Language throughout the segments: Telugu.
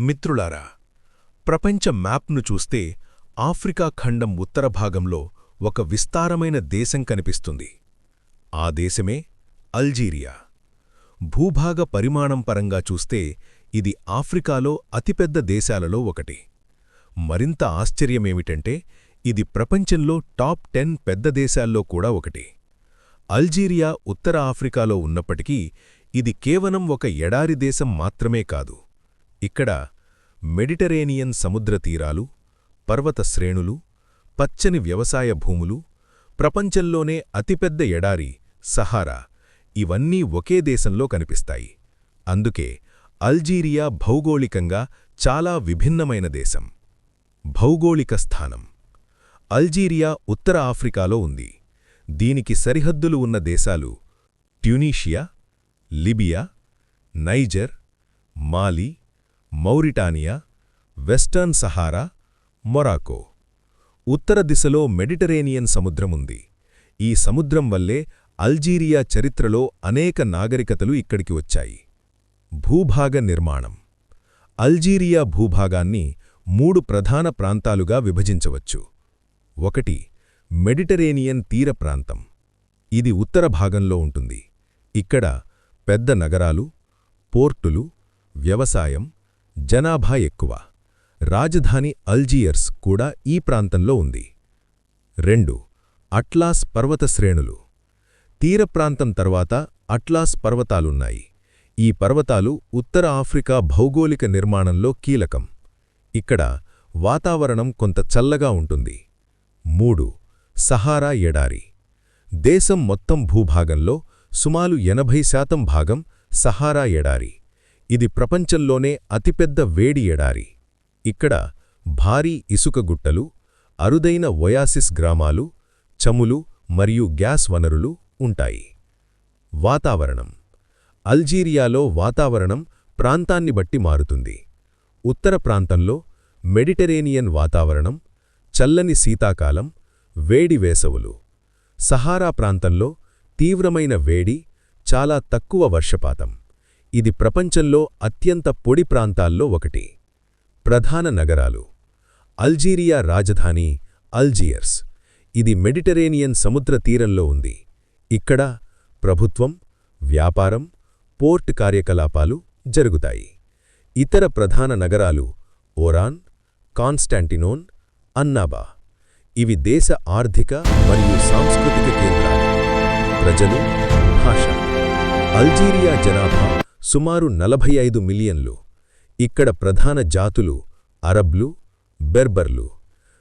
మిత్రులారా, ప్రపంచ మ్యాప్ను చూస్తే ఆఫ్రికా ఖండం ఉత్తర భాగంలో ఒక విస్తారమైన దేశం కనిపిస్తుంది. ఆ దేశమే అల్జీరియా. భూభాగ పరిమాణం పరంగా చూస్తే ఇది ఆఫ్రికాలో అతిపెద్ద దేశాలలో ఒకటి. మరింత ఆశ్చర్యమేమిటంటే ఇది ప్రపంచంలో టాప్ 10 పెద్ద దేశాల్లో కూడా ఒకటి. అల్జీరియా ఉత్తర ఆఫ్రికాలో ఉన్నప్పటికీ ఇది కేవలం ఒక ఎడారి దేశం మాత్రమే కాదు. ఇక్కడ మెడిటరేనియన్ సముద్ర తీరాలు, పర్వత శ్రేణులు, పచ్చని వ్యవసాయ భూములు, ప్రపంచంలోనే అతిపెద్ద ఎడారి సహారా ఇవన్నీ ఒకే దేశంలో కనిపిస్తాయి. అందుకే అల్జీరియా భౌగోళికంగా చాలా విభిన్నమైన దేశం. భౌగోళిక స్థానం: అల్జీరియా ఉత్తర ఆఫ్రికాలో ఉంది. దీనికి సరిహద్దులు ఉన్న దేశాలు ట్యునీషియా, లిబియా, నైజర్, మాలి, మౌరిటానియా, వెస్టర్న్ సహారా, మొరాకో. ఉత్తర దిశలో మెడిటరేనియన్ సముద్రముంది. ఈ సముద్రం వల్లే అల్జీరియా చరిత్రలో అనేక నాగరికతలు ఇక్కడికి వచ్చాయి. భూభాగ నిర్మాణం: అల్జీరియా భూభాగాన్ని 3 ప్రధాన ప్రాంతాలుగా విభజించవచ్చు. 1. మెడిటరేనియన్ తీర ప్రాంతం. ఇది ఉత్తర భాగంలో ఉంటుంది. ఇక్కడ పెద్ద నగరాలు, పోర్టులు, వ్యవసాయం, జనాభా ఎక్కువ. రాజధాని అల్జియర్స్ కూడా ఈ ప్రాంతంలో ఉంది. 2. అట్లాస్ పర్వత శ్రేణులు. తీర ప్రాంతం తర్వాత అట్లాస్ పర్వతాలున్నాయి. ఈ పర్వతాలు ఉత్తర ఆఫ్రికా భౌగోళిక నిర్మాణంలో కీలకం. ఇక్కడ వాతావరణం కొంత చల్లగా ఉంటుంది. 3. సహారా ఎడారి. దేశం మొత్తం భూభాగంలో సుమారు 80% భాగం సహారా ఎడారి. ఇది ప్రపంచంలోనే అతిపెద్ద వేడి ఎడారి. ఇక్కడ భారీ ఇసుక గుట్టలు, అరుదైన ఒయాసిస్ గ్రామాలు, చములు మరియు గ్యాస్ వనరులు ఉంటాయి. వాతావరణం: అల్జీరియాలో వాతావరణం ప్రాంతాన్ని బట్టి మారుతుంది. ఉత్తర ప్రాంతంలో మెడిటరేనియన్ వాతావరణం, చల్లని శీతాకాలం, వేడి వేసవులు. సహారా ప్రాంతంలో తీవ్రమైన వేడి, చాలా తక్కువ వర్షపాతం. ఇది ప్రపంచంలో అత్యంత పొడి ప్రాంతాల్లో ఒకటి. ప్రధాన నగరాలు: అల్జీరియా రాజధాని అల్జియర్స్. ఇది మెడిటరేనియన్ సముద్ర తీరంలో ఉంది. ఇక్కడ ప్రభుత్వం, వ్యాపారం, పోర్ట్ కార్యకలాపాలు జరుగుతాయి. ఇతర ప్రధాన నగరాలు ఓరాన్, కాన్స్టాంటినోన్, అన్నాబా. ఇవి దేశ ఆర్థిక మరియు సాంస్కృతిక కేంద్రాలు. ప్రజలు, భాష: అల్జీరియా జనాభా సుమారు 45 మిలియన్లు. ఇక్కడ ప్రధాన జాతులు అరబ్లు, బెర్బర్లు.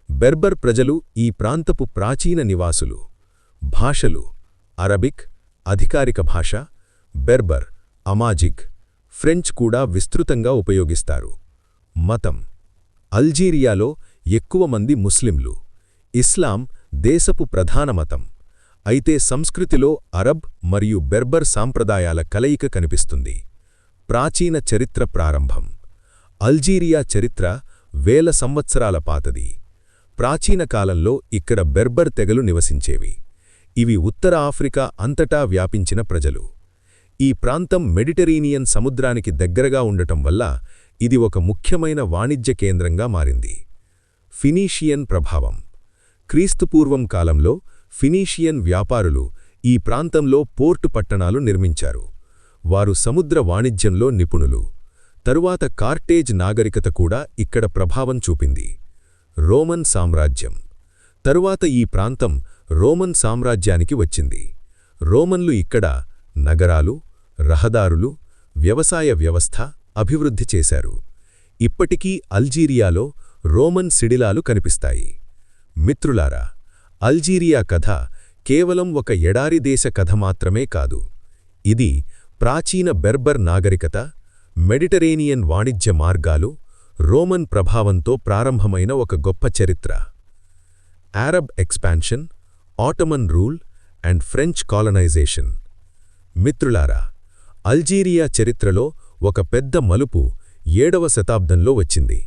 బెర్బర్ ప్రజలు ఈ ప్రాంతపు ప్రాచీన నివాసులు. భాషలు: అరబిక్ అధికారిక భాష, బెర్బర్, అమాజిగ్, ఫ్రెంచ్ కూడా విస్తృతంగా ఉపయోగిస్తారు. మతం: అల్జీరియాలో ఎక్కువ మంది ముస్లింలు. ఇస్లాం దేశపు ప్రధాన మతం. అయితే సంస్కృతిలో అరబ్ మరియు బెర్బర్ సాంప్రదాయాల కలయిక కనిపిస్తుంది. ప్రాచీన చరిత్ర ప్రారంభం: అల్జీరియా చరిత్ర వేల సంవత్సరాల పాతది. ప్రాచీన కాలంలో ఇక్కడ బెర్బర్ తెగలు నివసించేవి. ఇవి ఉత్తర ఆఫ్రికా అంతటా వ్యాపించిన ప్రజలు. ఈ ప్రాంతం మెడిటరేనియన్ సముద్రానికి దగ్గరగా ఉండటం వల్ల ఇది ఒక ముఖ్యమైన వాణిజ్య కేంద్రంగా మారింది. ఫినీషియన్ ప్రభావం: క్రీస్తుపూర్వం కాలంలో ఫినీషియన్ వ్యాపారులు ఈ ప్రాంతంలో పోర్టు పట్టణాలు నిర్మించారు. వారు సముద్ర వాణిజ్యంలో నిపుణులు. తరువాత కార్టేజ్ నాగరికత కూడా ఇక్కడ ప్రభావం చూపింది. రోమన్ సామ్రాజ్యం: తరువాత ఈ ప్రాంతం రోమన్ సామ్రాజ్యానికి వచ్చింది. రోమన్లు ఇక్కడ నగరాలు, రహదారులు, వ్యవసాయ వ్యవస్థ అభివృద్ధి చేశారు. ఇప్పటికీ అల్జీరియాలో రోమన్ శిడిలాలు కనిపిస్తాయి. మిత్రులారా, అల్జీరియా కథ కేవలం ఒక ఎడారి దేశ కథ మాత్రమే కాదు. ఇది ప్రాచీన బెర్బర్ నాగరికత, మెడిటరేనియన్ వాణిజ్య మార్గాలు, రోమన్ ప్రభావంతో ప్రారంభమైన ఒక గొప్ప చరిత్ర. Arab expansion, Ottoman rule and French colonisation. మిత్రులారా, అల్జీరియా చరిత్రలో ఒక పెద్ద మలుపు 7వ శతాబ్దంలో వచ్చింది.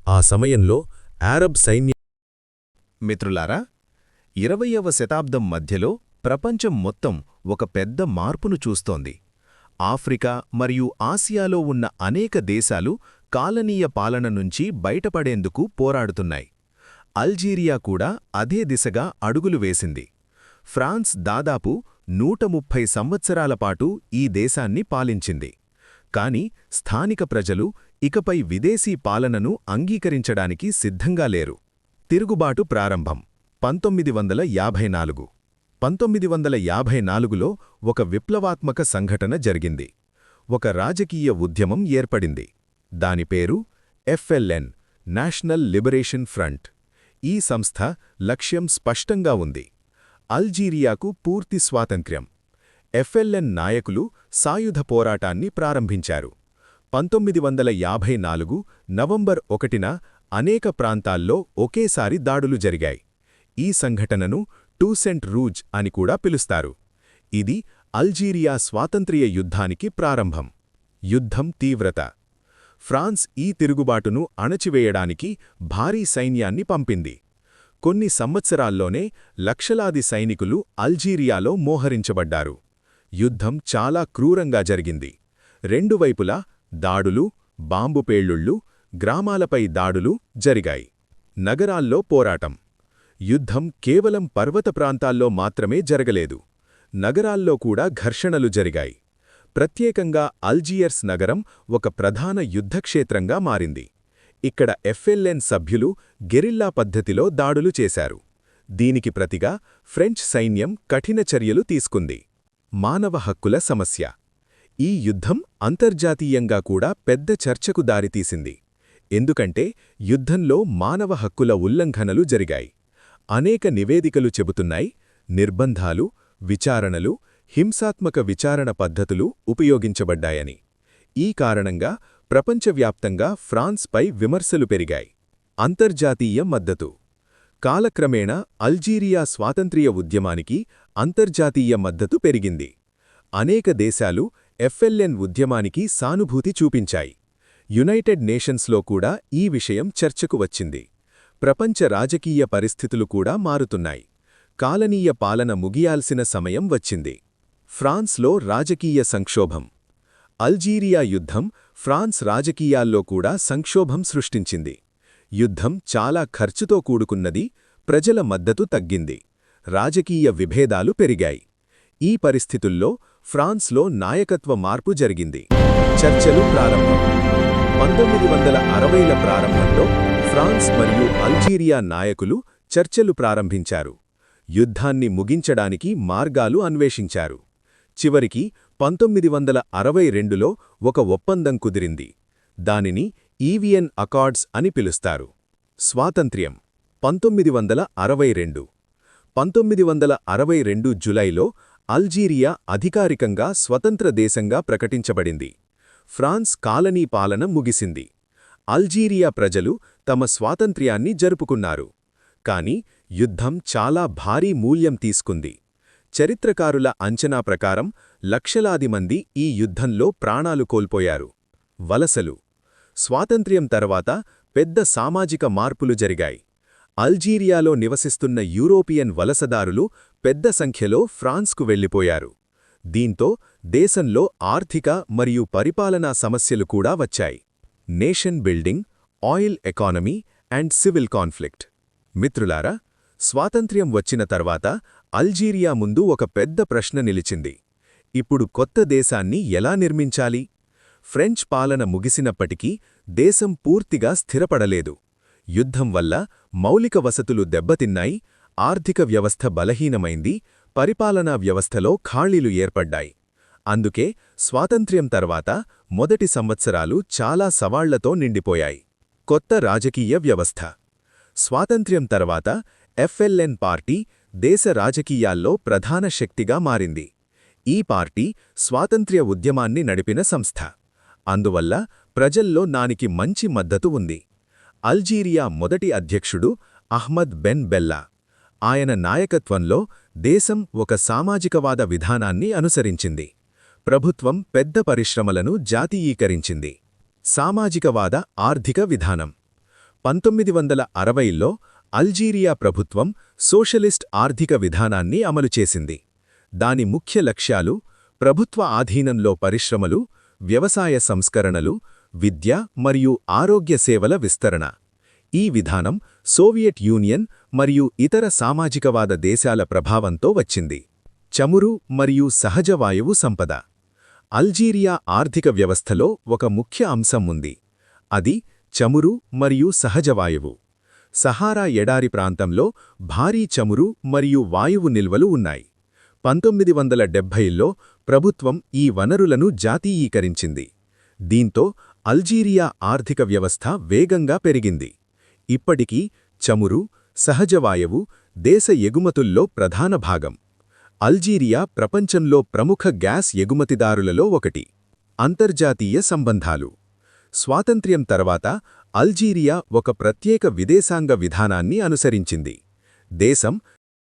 ఆ సమయంలో అరబ్ సైన్యం. మిత్రులారా, 20వ శతాబ్దం మధ్యలో ప్రపంచం మొత్తం ఒక పెద్ద మార్పును చూస్తోంది. ఆఫ్రికా మరియు ఆసియాలో ఉన్న అనేక దేశాలు కాలనీయ పాలన నుంచి బయటపడేందుకు పోరాడుతున్నాయి. అల్జీరియా కూడా అదే దిశగా అడుగులు వేసింది. ఫ్రాన్స్ దాదాపు 130 సంవత్సరాల పాటు ఈ దేశాన్ని పాలించింది. కాని స్థానిక ప్రజలు ఇకపై విదేశీ పాలనను అంగీకరించడానికి సిద్ధంగా లేరు. తిరుగుబాటు ప్రారంభం 1954. 1954లో ఒక విప్లవాత్మక సంఘటన జరిగింది. ఒక రాజకీయ ఉద్యమం ఏర్పడింది. దాని పేరు FLN, నేషనల్ లిబరేషన్ ఫ్రంట్. ఈ సంస్థ లక్ష్యం స్పష్టంగా ఉంది: అల్జీరియాకు పూర్తి స్వాతంత్ర్యం. FLN నాయకులు సాయుధ పోరాటాన్ని ప్రారంభించారు. 1954 నవంబర్ 1న అనేక ప్రాంతాల్లో ఒకేసారి దాడులు జరిగాయి. ఈ సంఘటనను టూసెంట్ రూజ్ అని కూడా పిలుస్తారు. ఇది అల్జీరియా స్వాతంత్ర్య యుద్ధానికి ప్రారంభం. యుద్ధం తీవ్రత. ఫ్రాన్స్ ఈ తిరుగుబాటును అణచివేయడానికి భారీ సైన్యాన్ని పంపింది. కొన్ని సంవత్సరాల్లోనే లక్షలాది సైనికులు అల్జీరియాలో మోహరించబడ్డారు. యుద్ధం చాలా క్రూరంగా జరిగింది. రెండు వైపులా దాడులు, బాంబు పేలుళ్లు, గ్రామాలపై దాడులు జరిగాయి. నగరాల్లో పోరాటం. యుద్ధం కేవలం పర్వత ప్రాంతాల్లో మాత్రమే జరగలేదు. నగరాల్లో కూడా ఘర్షణలు జరిగాయి. ప్రత్యేకంగా అల్జియర్స్ నగరం ఒక ప్రధాన యుద్ధక్షేత్రంగా మారింది. ఇక్కడ FLN సభ్యులు గెరిల్లా పద్ధతిలో దాడులు చేశారు. దీనికి ప్రతిగా ఫ్రెంచ్ సైన్యం కఠిన చర్యలు తీసుకుంది. మానవ హక్కుల సమస్య. ఈ యుద్ధం అంతర్జాతీయంగా కూడా పెద్ద చర్చకు దారితీసింది. ఎందుకంటే యుద్ధంలో మానవ హక్కుల ఉల్లంఘనలు జరిగాయి. అనేక నివేదికలు చెబుతున్నాయి: నిర్బంధాలు, విచారణలు, హింసాత్మక విచారణ పద్ధతులు ఉపయోగించబడ్డాయని. ఈ కారణంగా ప్రపంచవ్యాప్తంగా ఫ్రాన్స్పై విమర్శలు పెరిగాయి. అంతర్జాతీయ మద్దతు. కాలక్రమేణా అల్జీరియా స్వాతంత్ర్య ఉద్యమానికి అంతర్జాతీయ మద్దతు పెరిగింది. అనేక దేశాలు FLN ఉద్యమానికి సానుభూతి చూపించాయి. యునైటెడ్ నేషన్స్లో కూడా ఈ విషయం చర్చకు వచ్చింది. ప్రపంచ రాజకీయ పరిస్థితులు కూడా మారుతున్నాయి. కాలనీయ పాలన ముగియాల్సిన సమయం వచ్చింది. ఫ్రాన్స్లో రాజకీయ సంక్షోభం. అల్జీరియా యుద్ధం ఫ్రాన్స్ రాజకీయాల్లో కూడా సంక్షోభం సృష్టించింది. యుద్ధం చాలా ఖర్చుతో కూడుకున్నది. ప్రజల మద్దతు తగ్గింది. రాజకీయ విభేదాలు పెరిగాయి. ఈ పరిస్థితుల్లో ఫ్రాన్స్లో నాయకత్వ మార్పు జరిగింది. చర్చలు ప్రారంభం. 1960ల ప్రారంభంలో ఫ్రాన్స్ మరియు అల్జీరియా నాయకులు చర్చలు ప్రారంభించారు. యుద్ధాన్ని ముగించడానికి మార్గాలు అన్వేషించారు. చివరికి 1962లో ఒక ఒప్పందం కుదిరింది. దానిని ఈవియన్ అకార్డ్స్ అని పిలుస్తారు. స్వాతంత్ర్యం 1962. 1962 జులైలో అల్జీరియా అధికారికంగా స్వతంత్ర దేశంగా ప్రకటించబడింది. ఫ్రాన్స్ కాలనీ పాలన ముగిసింది. అల్జీరియా ప్రజలు తమ స్వాతంత్ర్యాన్ని జరుపుకున్నారు. కాని యుద్ధం చాలా భారీ మూల్యం తీసుకుంది. చరిత్రకారుల అంచనా ప్రకారం లక్షలాది మంది ఈ యుద్ధంలో ప్రాణాలు కోల్పోయారు. వలసలు. స్వాతంత్ర్యం తర్వాత పెద్ద సామాజిక మార్పులు జరిగాయి. అల్జీరియాలో నివసిస్తున్న యూరోపియన్ వలసదారులు పెద్ద సంఖ్యలో ఫ్రాన్స్కు వెళ్లిపోయారు. దీంతో దేశంలో ఆర్థిక మరియు పరిపాలనా సమస్యలు కూడా వచ్చాయి. Nation building, oil economy and civil conflict. మిత్రులారా, స్వాతంత్ర్యం వచ్చిన తర్వాత అల్జీరియా ముందు ఒక పెద్ద ప్రశ్న నిలిచింది. ఇప్పుడు కొత్త దేశాన్ని ఎలా నిర్మించాలి? ఫ్రెంచ్ పాలన ముగిసినప్పటికీ దేశం పూర్తిగా స్థిరపడలేదు. యుద్ధం వల్ల మౌలిక వసతులు దెబ్బతిన్నాయి, ఆర్థిక వ్యవస్థ బలహీనమైంది, పరిపాలనా వ్యవస్థలో ఖాళీలు ఏర్పడ్డాయి. అందుకే స్వాతంత్ర్యం తర్వాత మొదటి సంవత్సరాలు చాలా సవాళ్లతో నిండిపోయాయి. కొత్త రాజకీయ వ్యవస్థ. స్వాతంత్ర్యం తర్వాత FLN పార్టీ దేశ రాజకీయాల్లో ప్రధాన శక్తిగా మారింది. ఈ పార్టీ స్వాతంత్ర్య ఉద్యమాన్ని నడిపిన సంస్థ. అందువల్ల ప్రజల్లో దానికి మంచి మద్దతు ఉంది. అల్జీరియా మొదటి అధ్యక్షుడు అహ్మద్ బెన్ బెల్లా. ఆయన నాయకత్వంలో దేశం ఒక సామాజికవాద విధానాన్ని అనుసరించింది. ప్రభుత్వం పెద్ద పరిశ్రమలను జాతీయీకరించింది. సామాజికవాద ఆర్థిక విధానం. 1960లో అల్జీరియా ప్రభుత్వం సోషలిస్ట్ ఆర్థిక విధానాన్ని అమలు చేసింది. దాని ముఖ్య లక్ష్యాలు ప్రభుత్వ ఆధీనంలో పరిశ్రమలు, వ్యవసాయ సంస్కరణలు, విద్య మరియు ఆరోగ్య సేవల విస్తరణ. ఈ విధానం సోవియట్ యూనియన్ మరియు ఇతర సామాజికవాద దేశాల ప్రభావంతో వచ్చింది. చమురు మరియు సహజ వాయువు సంపద. అల్జీరియా ఆర్థిక వ్యవస్థలో ఒక ముఖ్య అంశం ఉంది. అది చమురు మరియు సహజ వాయువు. సహారా ఎడారి ప్రాంతంలో భారీ చమురు మరియు వాయువు నిల్వలు ఉన్నాయి. 1970లో ప్రభుత్వం ఈ వనరులను జాతీయీకరించింది. దీంతో అల్జీరియా ఆర్థిక వ్యవస్థ వేగంగా పెరిగింది. ఇప్పటికీ చమురు, సహజ వాయువు దేశ ఎగుమతుల్లో ప్రధాన భాగం. అల్జీరియా ప్రపంచంలో ప్రముఖ గ్యాస్ ఎగుమతిదారులలో ఒకటి. అంతర్జాతీయ సంబంధాలు. స్వాతంత్ర్యం తర్వాత అల్జీరియా ఒక ప్రత్యేక విదేశాంగ విధానాన్ని అనుసరించింది. దేశం